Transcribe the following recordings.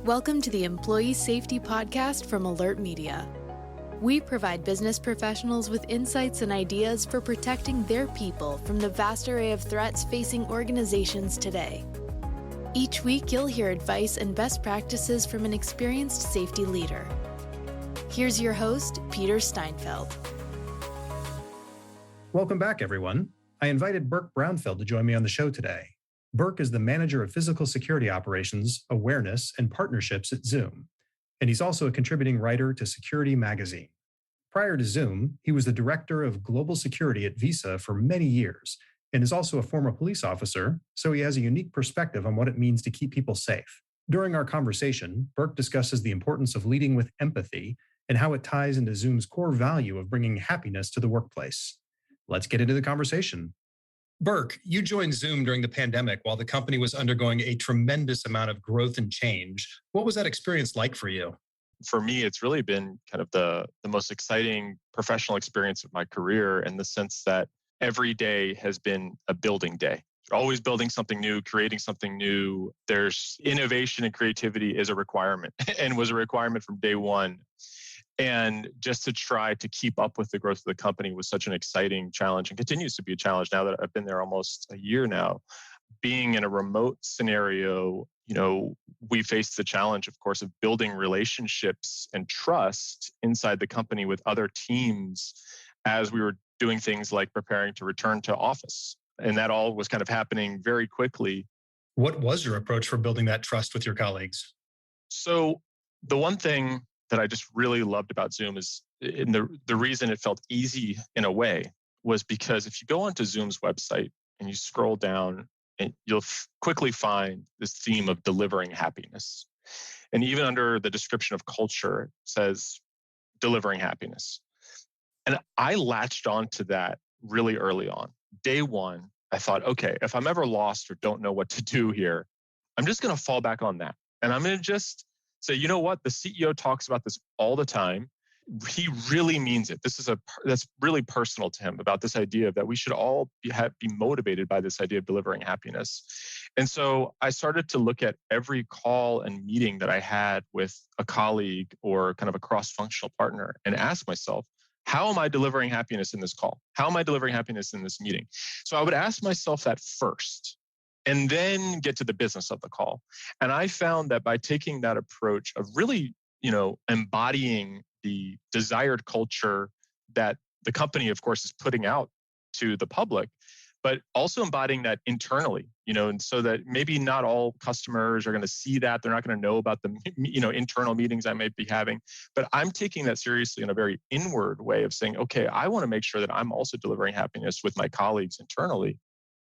Welcome to the Employee Safety Podcast from Alert Media. We provide business professionals with insights and ideas for protecting their people from the vast array of threats facing organizations today. Each week, you'll hear advice and best practices from an experienced safety leader. Here's your host, Peter Steinfeld. Welcome back, everyone. I invited Burke Brownfield to join me on the show today. Burke is the Manager of Physical Security Operations, Awareness, and Partnerships at Zoom, and he's also a contributing writer to Security Magazine. Prior to Zoom, he was the Director of Global Security at Visa for many years, and is also a former police officer, so he has a unique perspective on what it means to keep people safe. During our conversation, Burke discusses the importance of leading with empathy and how it ties into Zoom's core value of bringing happiness to the workplace. Let's get into the conversation. Burke, you joined Zoom during the pandemic while the company was undergoing a tremendous amount of growth and change. What was that experience like for you? For me, it's really been kind of the most exciting professional experience of my career in the sense that every day has been a building day. You're always building something new, creating something new. There's innovation and creativity is a requirement and was a requirement from day one. And just to try to keep up with the growth of the company was such an exciting challenge and continues to be a challenge now that I've been there almost a year now. Being in a remote scenario, we face the challenge, of course, of building relationships and trust inside the company with other teams as we were doing things like preparing to return to office. And that all was kind of happening very quickly. What was your approach for building that trust with your colleagues? So the one thing that I just really loved about Zoom is, and the reason it felt easy in a way was because if you go onto Zoom's website and you scroll down, and you'll quickly find this theme of delivering happiness. And even under the description of culture, it says delivering happiness. And I latched onto that really early on. Day one, I thought, okay, if I'm ever lost or don't know what to do here, I'm just going to fall back on that. And I'm going to just say, you know what? The CEO talks about this all the time. He really means it. That's really personal to him about this idea that we should all be motivated by this idea of delivering happiness. And so I started to look at every call and meeting that I had with a colleague or kind of a cross-functional partner and ask myself, how am I delivering happiness in this call? How am I delivering happiness in this meeting? So I would ask myself that first, and then get to the business of the call. And I found that by taking that approach of really, embodying the desired culture that the company, of course, is putting out to the public, but also embodying that internally, and so that maybe not all customers are going to see that. They're not going to know about the, internal meetings I might be having, but I'm taking that seriously in a very inward way of saying, okay, I want to make sure that I'm also delivering happiness with my colleagues internally.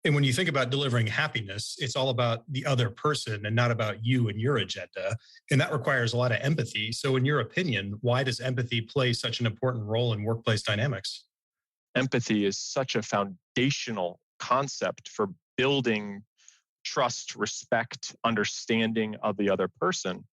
And when you think about delivering happiness, it's all about the other person and not about you and your agenda. And that requires a lot of empathy. So in your opinion, why does empathy play such an important role in workplace dynamics? Empathy is such a foundational concept for building trust, respect, understanding of the other person.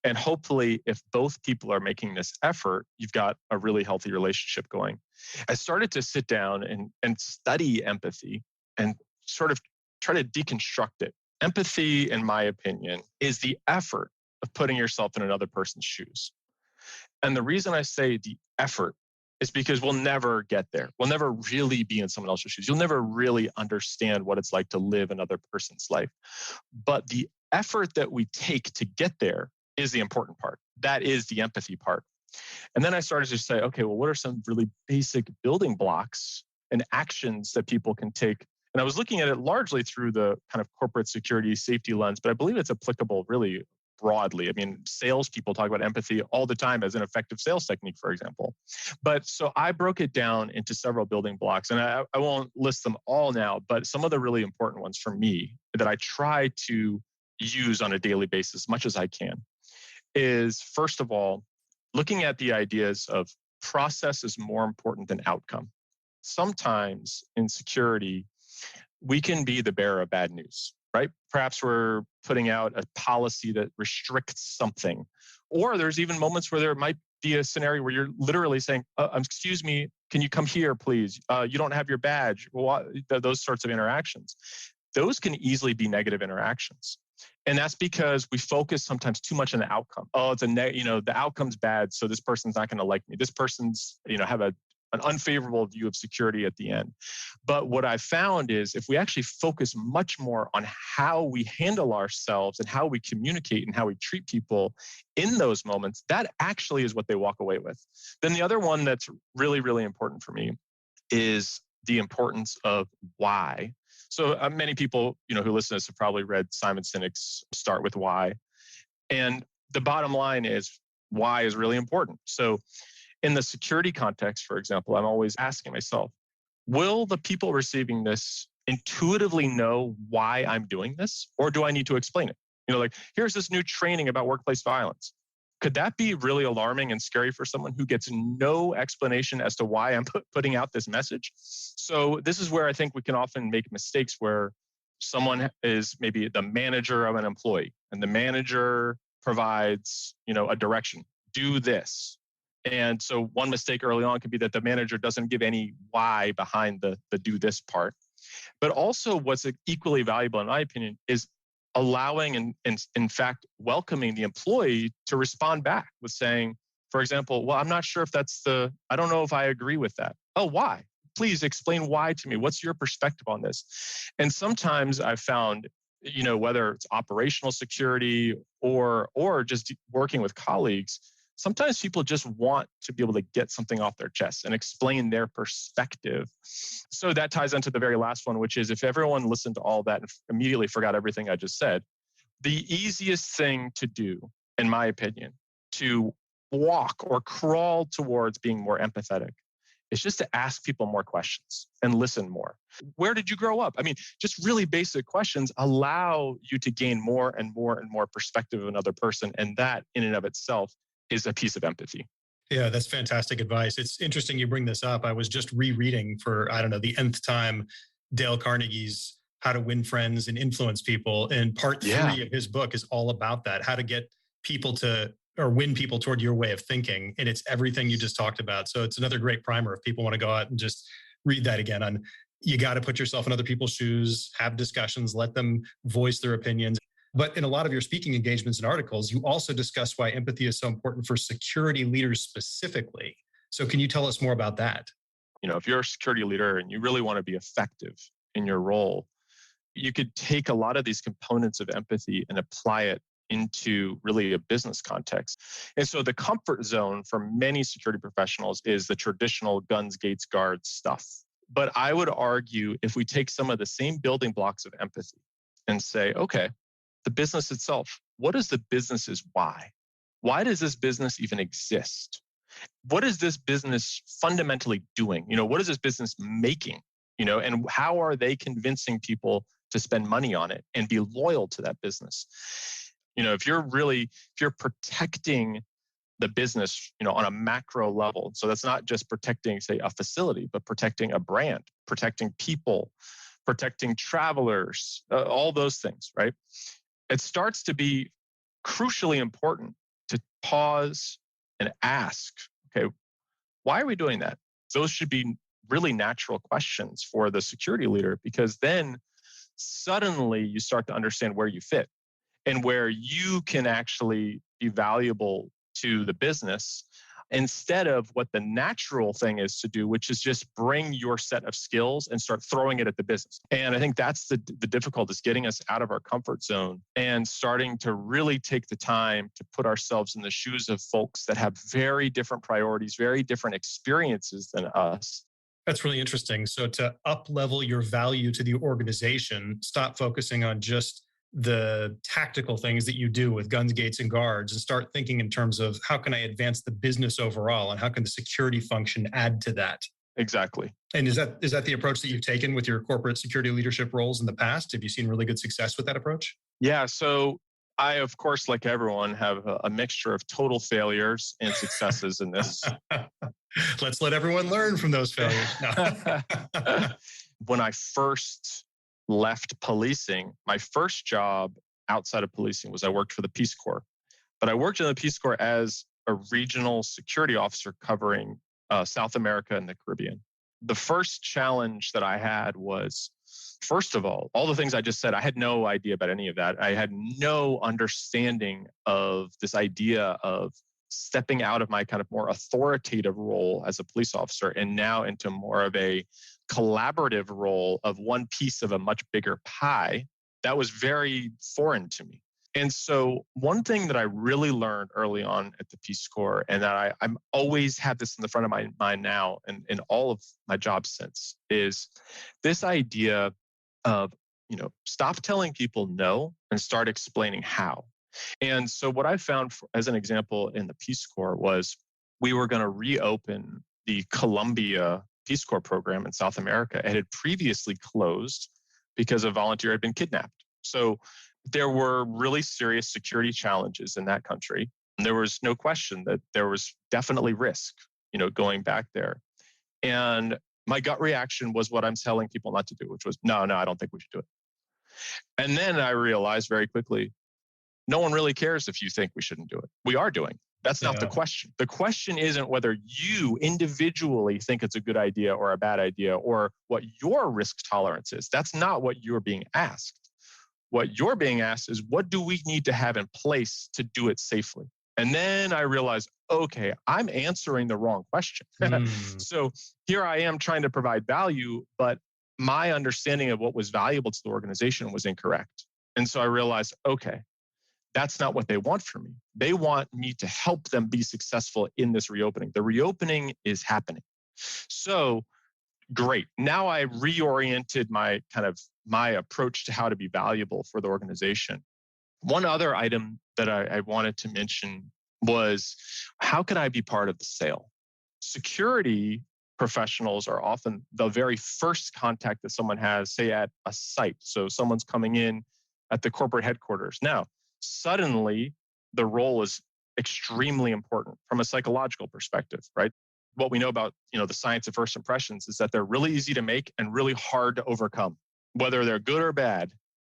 And hopefully, if both people are making this effort, you've got a really healthy relationship going. I started to sit down and study empathy and sort of try to deconstruct it. Empathy, in my opinion, is the effort of putting yourself in another person's shoes. And the reason I say the effort is because we'll never get there. We'll never really be in someone else's shoes. You'll never really understand what it's like to live another person's life. But the effort that we take to get there is the important part. That is the empathy part. And then I started to say, okay, well, what are some really basic building blocks and actions that people can take? And I was looking at it largely through the kind of corporate security safety lens, but I believe it's applicable really broadly. I mean, salespeople talk about empathy all the time as an effective sales technique, for example. But so I broke it down into several building blocks, and I won't list them all now, but some of the really important ones for me that I try to use on a daily basis as much as I can is, first of all, looking at the ideas of process is more important than outcome. Sometimes in security, we can be the bearer of bad news, right? Perhaps we're putting out a policy that restricts something. Or there's even moments where there might be a scenario where you're literally saying, excuse me, can you come here, please? You don't have your badge. Those sorts of interactions. Those can easily be negative interactions. And that's because we focus sometimes too much on the outcome. Oh, the outcome's bad, so this person's not going to like me. This person's, have an unfavorable view of security at the end. But what I found is if we actually focus much more on how we handle ourselves and how we communicate and how we treat people in those moments, that actually is what they walk away with. Then the other one that's really, really important for me is the importance of why. So many people, who listen to this have probably read Simon Sinek's Start With Why. And the bottom line is why is really important. So in the security context, for example, I'm always asking myself, will the people receiving this intuitively know why I'm doing this? Or do I need to explain it? Here's this new training about workplace violence. Could that be really alarming and scary for someone who gets no explanation as to why I'm putting out this message? So this is where I think we can often make mistakes where someone is maybe the manager of an employee and the manager provides, a direction, do this. And so one mistake early on could be that the manager doesn't give any why behind the do this part. But also what's equally valuable, in my opinion, is allowing and in fact, welcoming the employee to respond back with saying, for example, well, I'm not sure if I don't know if I agree with that. Oh, why? Please explain why to me. What's your perspective on this? And sometimes I've found, whether it's operational security or just working with colleagues, sometimes people just want to be able to get something off their chest and explain their perspective. So that ties into the very last one, which is if everyone listened to all that and immediately forgot everything I just said, the easiest thing to do, in my opinion, to walk or crawl towards being more empathetic is just to ask people more questions and listen more. Where did you grow up? I mean, just really basic questions allow you to gain more and more and more perspective of another person. And that in and of itself is a piece of empathy. Yeah, that's fantastic advice. It's interesting you bring this up. I was just rereading for, the nth time, Dale Carnegie's How to Win Friends and Influence People. And part 3 of his book is all about that, how to get people to, or win people toward your way of thinking. And it's everything you just talked about. So it's another great primer if people want to go out and just read that again on, you got to put yourself in other people's shoes, have discussions, let them voice their opinions. But in a lot of your speaking engagements and articles, you also discuss why empathy is so important for security leaders specifically. So can you tell us more about that? If you're a security leader and you really want to be effective in your role, you could take a lot of these components of empathy and apply it into really a business context. And so the comfort zone for many security professionals is the traditional guns, gates, guards stuff. But I would argue if we take some of the same building blocks of empathy and say, okay, the business itself, what is the business's why? Why does this business even exist? What is this business fundamentally doing? What is this business making? And how are they convincing people to spend money on it and be loyal to that business? If you're protecting the business, on a macro level, so that's not just protecting, say, a facility, but protecting a brand, protecting people, protecting travelers, all those things, right? It starts to be crucially important to pause and ask, okay, why are we doing that? Those should be really natural questions for the security leader, because then suddenly you start to understand where you fit and where you can actually be valuable to the business instead of what the natural thing is to do, which is just bring your set of skills and start throwing it at the business. And I think that's the difficulty, is getting us out of our comfort zone and starting to really take the time to put ourselves in the shoes of folks that have very different priorities, very different experiences than us. That's really interesting. So to up-level your value to the organization, stop focusing on just the tactical things that you do with guns, gates, and guards, and start thinking in terms of how can I advance the business overall, and how can the security function add to that? Exactly. And is that the approach that you've taken with your corporate security leadership roles in the past? Have you seen really good success with that approach? Yeah. So I, of course, like everyone, have a mixture of total failures and successes in this. Let's let everyone learn from those failures. No. When I first left policing, my first job outside of policing was I worked for the Peace Corps. But I worked in the Peace Corps as a regional security officer covering South America and the Caribbean. The first challenge that I had was First of all the things I just said, I had no idea about any of that. I had no understanding of this idea of stepping out of my kind of more authoritative role as a police officer and now into more of a collaborative role of one piece of a much bigger pie. That was very foreign to me. And so one thing that I really learned early on at the Peace Corps, and that I'm always have this in the front of my mind now and in all of my jobs since, is this idea of, stop telling people no and start explaining how. And so what I found as an example in the Peace Corps was we were going to reopen the Colombia Peace Corps program in South America. It had previously closed because a volunteer had been kidnapped. So there were really serious security challenges in that country. And there was no question that there was definitely risk, going back there. And my gut reaction was what I'm telling people not to do, which was, no, I don't think we should do it. And then I realized very quickly, no one really cares if you think we shouldn't do it. We are doing it. That's not the question. The question isn't whether you individually think it's a good idea or a bad idea or what your risk tolerance is. That's not what you're being asked. What you're being asked is, what do we need to have in place to do it safely? And then I realized, okay, I'm answering the wrong question. So here I am trying to provide value, but my understanding of what was valuable to the organization was incorrect. And so I realized, okay, that's not what they want from me. They want me to help them be successful in this reopening. The reopening is happening. So great. Now I reoriented my approach to how to be valuable for the organization. One other item that I wanted to mention was, how could I be part of the sale? Security professionals are often the very first contact that someone has, say at a site. So someone's coming in at the corporate headquarters. Now, suddenly the role is extremely important from a psychological perspective, right? What we know about, the science of first impressions is that they're really easy to make and really hard to overcome. Whether they're good or bad,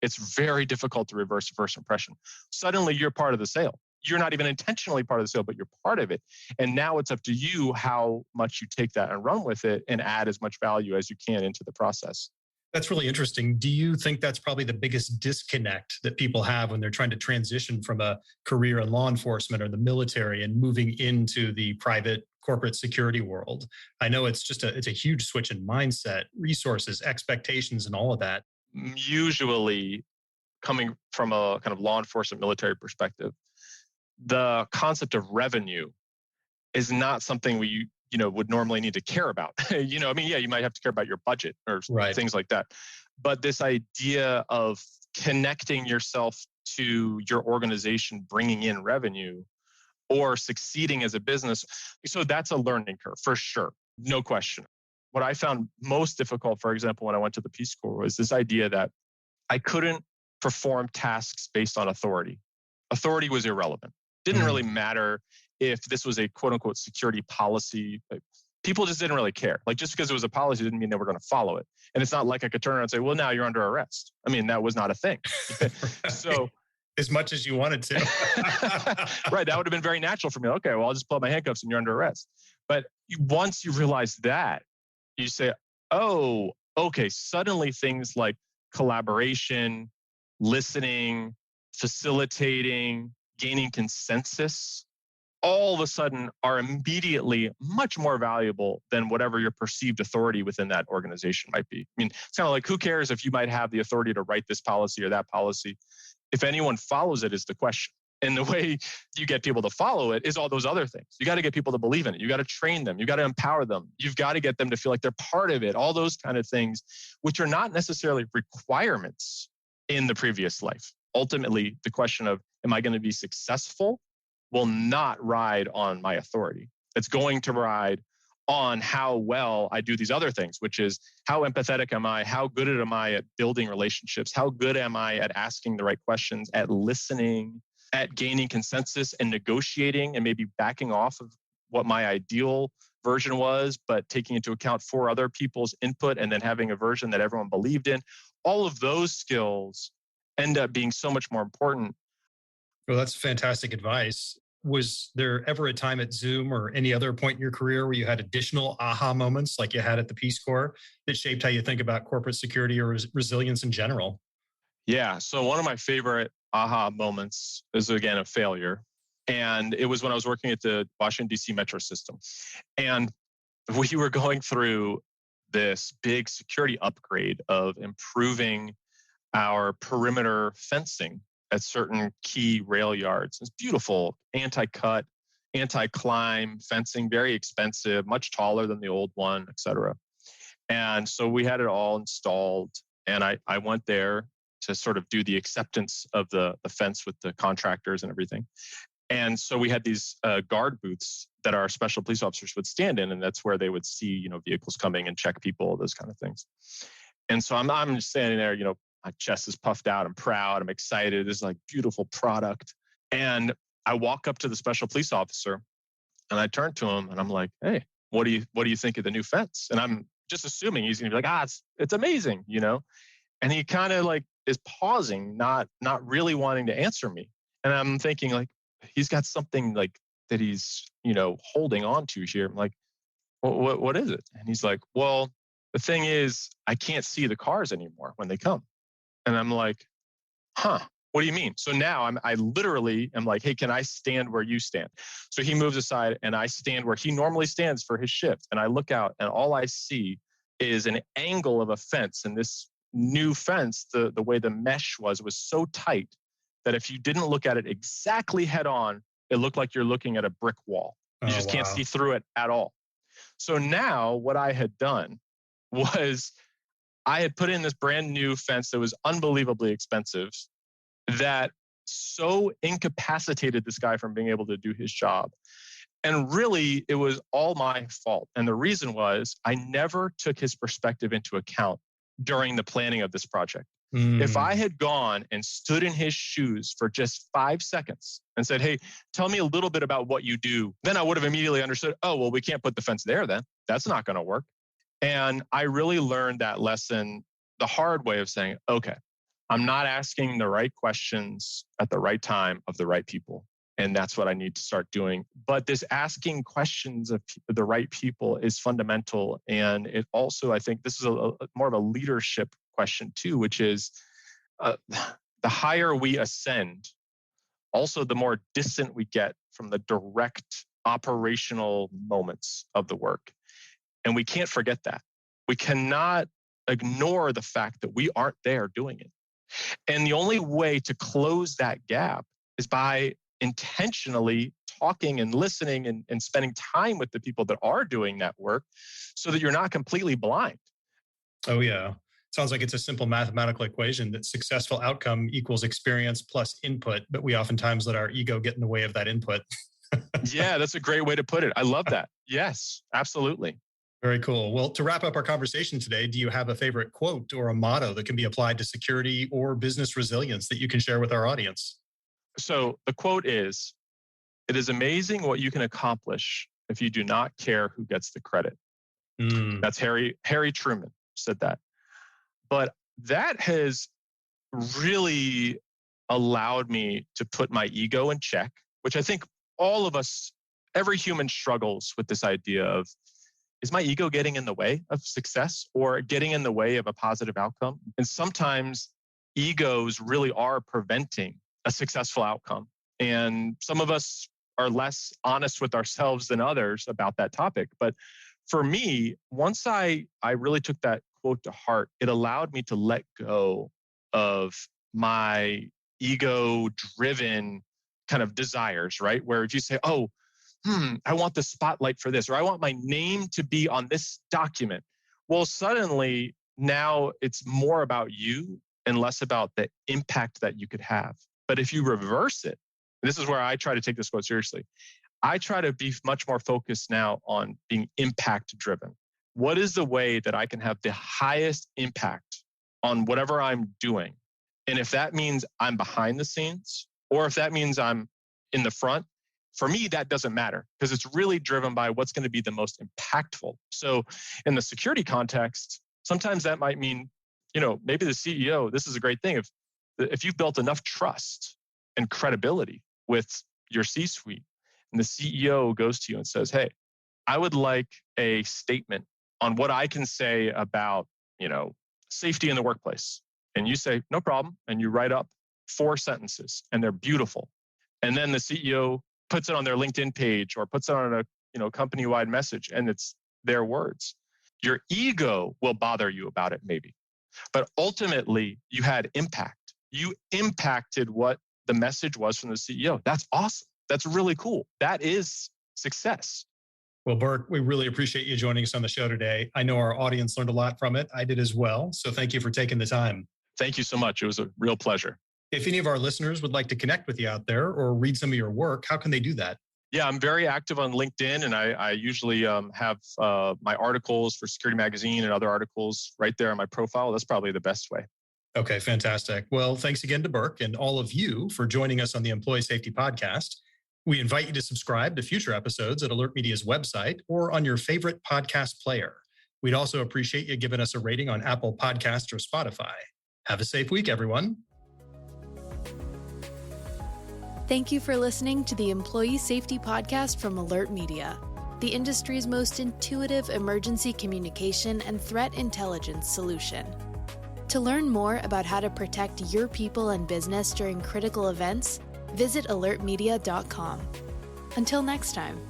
it's very difficult to reverse a first impression. Suddenly you're part of the sale. You're not even intentionally part of the sale, but you're part of it. And now it's up to you how much you take that and run with it and add as much value as you can into the process. That's really interesting. Do you think that's probably the biggest disconnect that people have when they're trying to transition from a career in law enforcement or the military and moving into the private corporate security world? I know it's a huge switch in mindset, resources, expectations, and all of that. Usually, coming from a kind of law enforcement military perspective, the concept of revenue is not something we would normally need to care about. You might have to care about your budget or things like that. But this idea of connecting yourself to your organization, bringing in revenue or succeeding as a business. So that's a learning curve for sure. No question. What I found most difficult, for example, when I went to the Peace Corps, was this idea that I couldn't perform tasks based on authority. Authority was irrelevant. Didn't really matter if this was a quote unquote security policy. People just didn't really care. Like, just because it was a policy didn't mean they were going to follow it. And it's not like I could turn around and say, well, now you're under arrest. I mean, that was not a thing. So as much as you wanted to. Right. That would have been very natural for me. Okay, well, I'll just pull up my handcuffs and you're under arrest. But once you realize that, you say, oh, okay, suddenly things like collaboration, listening, facilitating, gaining consensus, all of a sudden are immediately much more valuable than whatever your perceived authority within that organization might be. I mean, it's kind of like, who cares if you might have the authority to write this policy or that policy? If anyone follows it is the question. And the way you get people to follow it is all those other things. You got to get people to believe in it. You got to train them. You got to empower them. You've got to get them to feel like they're part of it. All those kind of things, which are not necessarily requirements in the previous life. Ultimately, the question of, am I going to be successful, will not ride on my authority. It's going to ride on how well I do these other things, which is, how empathetic am I? How good am I at building relationships? How good am I at asking the right questions, at listening, at gaining consensus and negotiating and maybe backing off of what my ideal version was, but taking into account 4 other people's input and then having a version that everyone believed in. All of those skills end up being so much more important. Well, that's fantastic advice. Was there ever a time at Zoom or any other point in your career where you had additional aha moments like you had at the Peace Corps that shaped how you think about corporate security or resilience in general? Yeah. So one of my favorite aha moments is, again, a failure. And it was when I was working at the Washington, D.C. metro system. And we were going through this big security upgrade of improving our perimeter fencing at certain key rail yards. It's beautiful, anti-cut, anti-climb fencing, very expensive, much taller than the old one, et cetera. And so we had it all installed. And I went there to sort of do the acceptance of the fence with the contractors and everything. And so we had these guard booths that our special police officers would stand in, and that's where they would see, vehicles coming and check people, those kind of things. And so I'm just standing there, my chest is puffed out. I'm proud. I'm excited. This is like beautiful product. And I walk up to the special police officer, and I turn to him, and I'm like, "Hey, what do you think of the new fence?" And I'm just assuming he's going to be like, it's amazing, And he kind of like is pausing, not really wanting to answer me. And I'm thinking like, he's got something like that he's, holding on to here. I'm like, what is it? And he's like, well, the thing is, I can't see the cars anymore when they come. And I'm like, what do you mean? So now I literally am like, hey, can I stand where you stand? So he moves aside and I stand where he normally stands for his shift. And I look out and all I see is an angle of a fence. And this new fence, the way the mesh was so tight that if you didn't look at it exactly head on, it looked like you're looking at a brick wall. You just can't see through it at all. So now what I had done was I had put in this brand new fence that was unbelievably expensive that so incapacitated this guy from being able to do his job. And really, it was all my fault. And the reason was I never took his perspective into account during the planning of this project. If I had gone and stood in his shoes for just 5 seconds and said, hey, tell me a little bit about what you do, then I would have immediately understood, oh, well, we can't put the fence there then. That's not going to work. And I really learned that lesson the hard way of saying, okay, I'm not asking the right questions at the right time of the right people. And that's what I need to start doing. But this asking questions of the right people is fundamental. And it also, I think this is more of a leadership question too, which is the higher we ascend, also the more distant we get from the direct operational moments of the work. And we can't forget that. We cannot ignore the fact that we aren't there doing it. And the only way to close that gap is by intentionally talking and listening and spending time with the people that are doing that work so that you're not completely blind. Oh, yeah. Sounds like it's a simple mathematical equation that successful outcome equals experience plus input, but we oftentimes let our ego get in the way of that input. Yeah, that's a great way to put it. I love that. Yes, absolutely. Very cool. Well, to wrap up our conversation today, do you have a favorite quote or a motto that can be applied to security or business resilience that you can share with our audience? So the quote is, "It is amazing what you can accomplish if you do not care who gets the credit." That's Harry Truman said that. But that has really allowed me to put my ego in check, which I think all of us, every human struggles with this idea of, is my ego getting in the way of success or getting in the way of a positive outcome? And sometimes egos really are preventing a successful outcome. And some of us are less honest with ourselves than others about that topic. But for me, once I really took that quote to heart, it allowed me to let go of my ego-driven kind of desires, right? Where if you say, oh, I want the spotlight for this, or I want my name to be on this document. Well, suddenly now it's more about you and less about the impact that you could have. But if you reverse it, this is where I try to take this quote seriously. I try to be much more focused now on being impact driven. What is the way that I can have the highest impact on whatever I'm doing? And if that means I'm behind the scenes, or if that means I'm in the front, for me, that doesn't matter because it's really driven by what's going to be the most impactful. So in the security context, sometimes that might mean, maybe the CEO, this is a great thing. If you've built enough trust and credibility with your C-suite, and the CEO goes to you and says, hey, I would like a statement on what I can say about, safety in the workplace. And you say, no problem. And you write up 4 sentences and they're beautiful. And then the CEO puts it on their LinkedIn page or puts it on a company-wide message, and it's their words. Your ego will bother you about it maybe, but ultimately you had impact. You impacted what the message was from the CEO. That's awesome. That's really cool. That is success. Well, Burke, we really appreciate you joining us on the show today. I know our audience learned a lot from it. I did as well. So thank you for taking the time. Thank you so much. It was a real pleasure. If any of our listeners would like to connect with you out there or read some of your work, how can they do that? Yeah, I'm very active on LinkedIn, and I usually have my articles for Security Magazine and other articles right there on my profile. That's probably the best way. Okay, fantastic. Well, thanks again to Burke and all of you for joining us on the Employee Safety Podcast. We invite you to subscribe to future episodes at Alert Media's website or on your favorite podcast player. We'd also appreciate you giving us a rating on Apple Podcasts or Spotify. Have a safe week, everyone. Thank you for listening to the Employee Safety Podcast from Alert Media, the industry's most intuitive emergency communication and threat intelligence solution. To learn more about how to protect your people and business during critical events, visit alertmedia.com. Until next time.